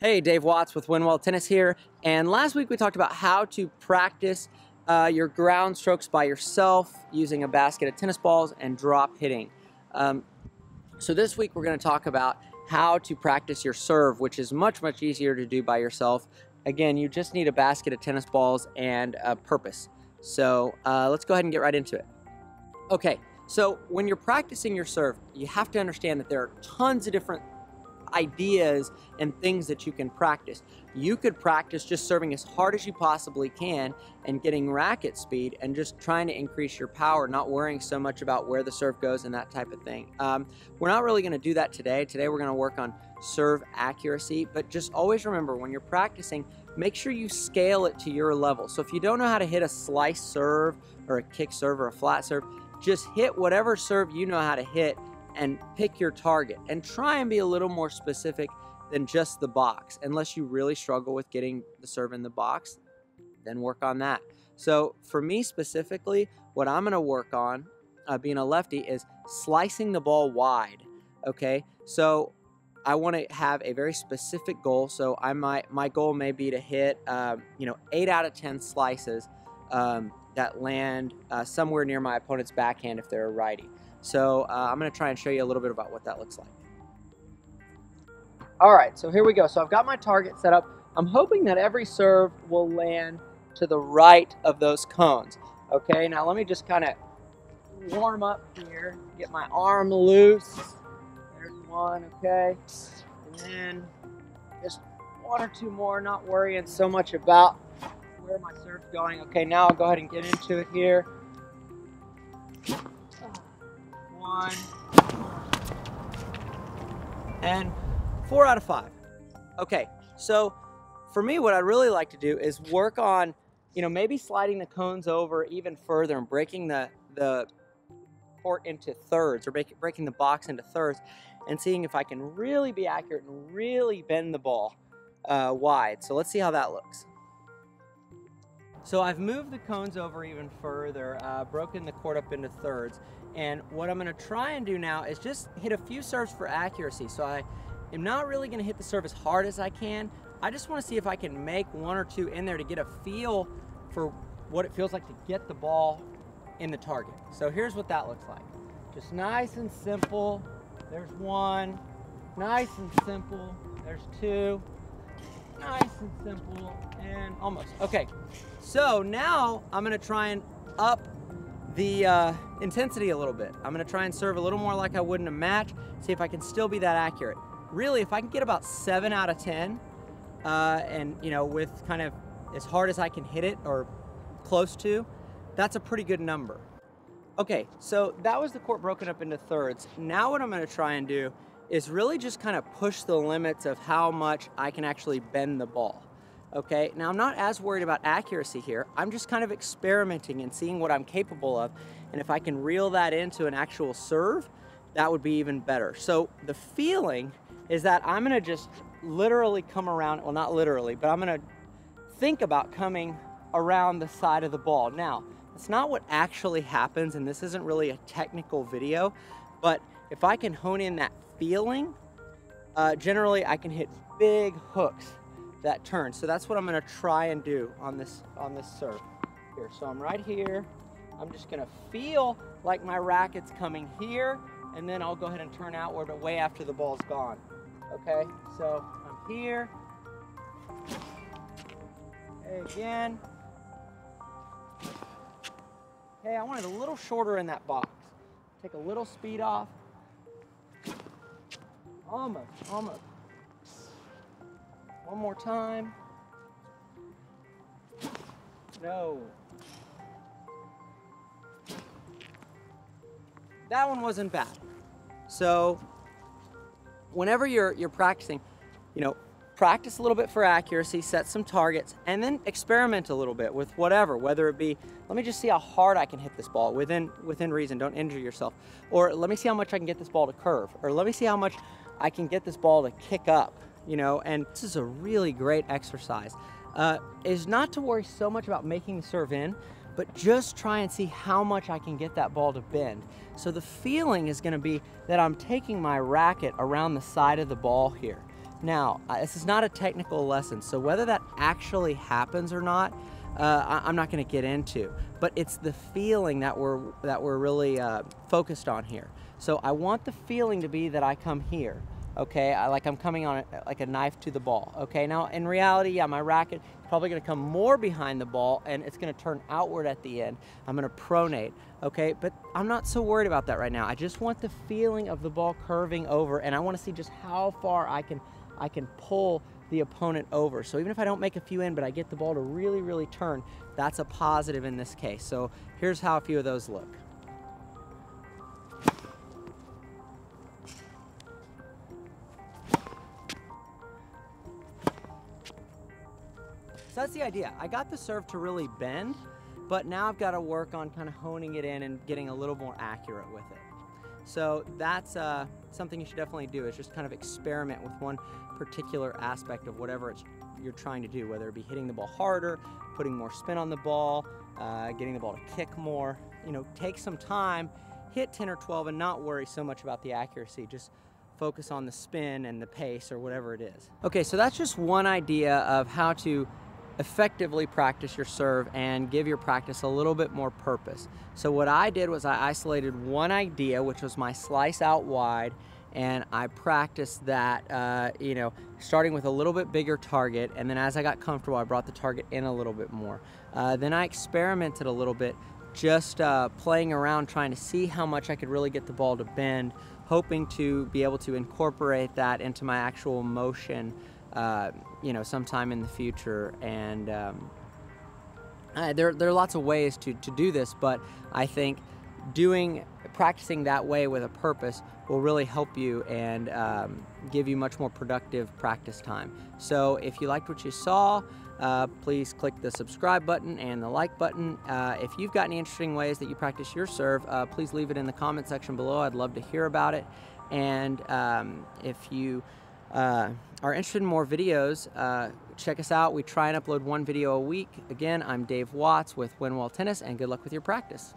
Hey, Dave Watts with Winwell Tennis here, and last week we talked about how to practice your ground strokes by yourself using a basket of tennis balls and drop hitting. So this week we're going to talk about how to practice your serve, which is much easier to do by yourself. Again, you just need a basket of tennis balls and a purpose. So let's go ahead and get right into it. Okay, so when you're practicing your serve, you have to understand that there are tons of different ideas and things that you can practice. You could practice just serving as hard as you possibly can and getting racket speed and just trying to increase your power, not worrying so much about where the serve goes and that type of thing. We're not really going to do that today. Today we're going to work on serve accuracy, but just always remember when you're practicing, make sure you scale it to your level. So if you don't know how to hit a slice serve or a kick serve or a flat serve, just hit whatever serve you know how to hit and pick your target and try and be a little more specific than just the box. Unless you really struggle with getting the serve in the box, then work on that. So for me specifically, what I'm going to work on being a lefty is slicing the ball wide. Okay, so I want to have a very specific goal. So my goal may be to hit 8 out of 10 slices that land somewhere near my opponent's backhand if they're a righty. So I'm going to try and show you a little bit about what that looks like. All right, so here we go. So I've got my target set up. I'm hoping that every serve will land to the right of those cones. Okay, now let me just kind of warm up here, get my arm loose. There's one, okay. And then just one or two more, not worrying so much about where my serve's going. Okay, now I'll go ahead and get into it here. One, and 4 out of 5. Okay, so for me, what I really like to do is work on, maybe sliding the cones over even further and breaking the court into thirds, or breaking the box into thirds, and seeing if I can really be accurate and really bend the ball wide. So let's see how that looks. So I've moved the cones over even further, broken the court up into thirds, and what I'm going to try and do now is just hit a few serves for accuracy. So I am not really going to hit the serve as hard as I can. I just want to see if I can make one or two in there to get a feel for what it feels like to get the ball in the target. So here's what that looks like. Just nice and simple. There's one. Nice and simple. There's two. Nice and simple, and almost. Okay, so now I'm going to try and up the intensity a little bit. I'm going to try and serve a little more like I would in a match, see if I can still be that accurate. Really, if I can get about 7 out of 10, and with kind of as hard as I can hit it or close to, that's a pretty good number. Okay, so that was the court broken up into thirds. Now what I'm going to try and do is really just kind of push the limits of how much I can actually bend the ball. Okay, now I'm not as worried about accuracy here. I'm just kind of experimenting and seeing what I'm capable of. And if I can reel that into an actual serve, that would be even better. So the feeling is that I'm gonna just literally come around, well, not literally, but I'm gonna think about coming around the side of the ball. Now, it's not what actually happens, and this isn't really a technical video, but if I can hone in that feeling, generally I can hit big hooks that turn. So that's what I'm going to try and do on this serve here. So I'm right here. I'm just going to feel like my racket's coming here, and then I'll go ahead and turn outward away after the ball's gone. Okay, so I'm here. Okay, again. Okay, I want it a little shorter in that box. Take a little speed off. Almost. One more time. No. That one wasn't bad. So whenever you're practicing, practice a little bit for accuracy, set some targets, and then experiment a little bit with whether it be, let me just see how hard I can hit this ball within reason, don't injure yourself. Or let me see how much I can get this ball to curve. Or let me see how much I can get this ball to kick up, and this is a really great exercise. Is not to worry so much about making the serve in, but just try and see how much I can get that ball to bend. So the feeling is going to be that I'm taking my racket around the side of the ball here. Now, this is not a technical lesson, so whether that actually happens or not, I'm not going to get into. But it's the feeling that we're really focused on here. So I want the feeling to be that I come here, okay? Like I'm coming on like a knife to the ball, okay? Now, in reality, yeah, my racket is probably going to come more behind the ball, and it's going to turn outward at the end. I'm going to pronate, okay? But I'm not so worried about that right now. I just want the feeling of the ball curving over, and I want to see just how far I can pull the opponent over. So even if I don't make a few in, but I get the ball to really, really turn, that's a positive in this case. So here's how a few of those look. So that's the idea. I got the serve to really bend, but now I've got to work on kind of honing it in and getting a little more accurate with it. So that's something you should definitely do, is just kind of experiment with one particular aspect of whatever you're trying to do, whether it be hitting the ball harder, putting more spin on the ball, getting the ball to kick more. You know, take some time, hit 10 or 12 and not worry so much about the accuracy. Just focus on the spin and the pace or whatever it is. Okay, so that's just one idea of how to effectively practice your serve and give your practice a little bit more purpose. So what I did was I isolated one idea, which was my slice out wide, and I practiced that, you know, starting with a little bit bigger target, and then as I got comfortable, I brought the target in a little bit more. Then I experimented a little bit, just playing around, trying to see how much I could really get the ball to bend, hoping to be able to incorporate that into my actual motion, you know, sometime in the future. And there are lots of ways to do this, but I think practicing that way with a purpose will really help you and give you much more productive practice time. So if you liked what you saw, please click the subscribe button and the like button. If you've got any interesting ways that you practice your serve, please leave it in the comment section below. I'd love to hear about it. And if you are interested in more videos, check us out. We try and upload one video a week. Again, I'm Dave Watts with Winwell Tennis, and good luck with your practice.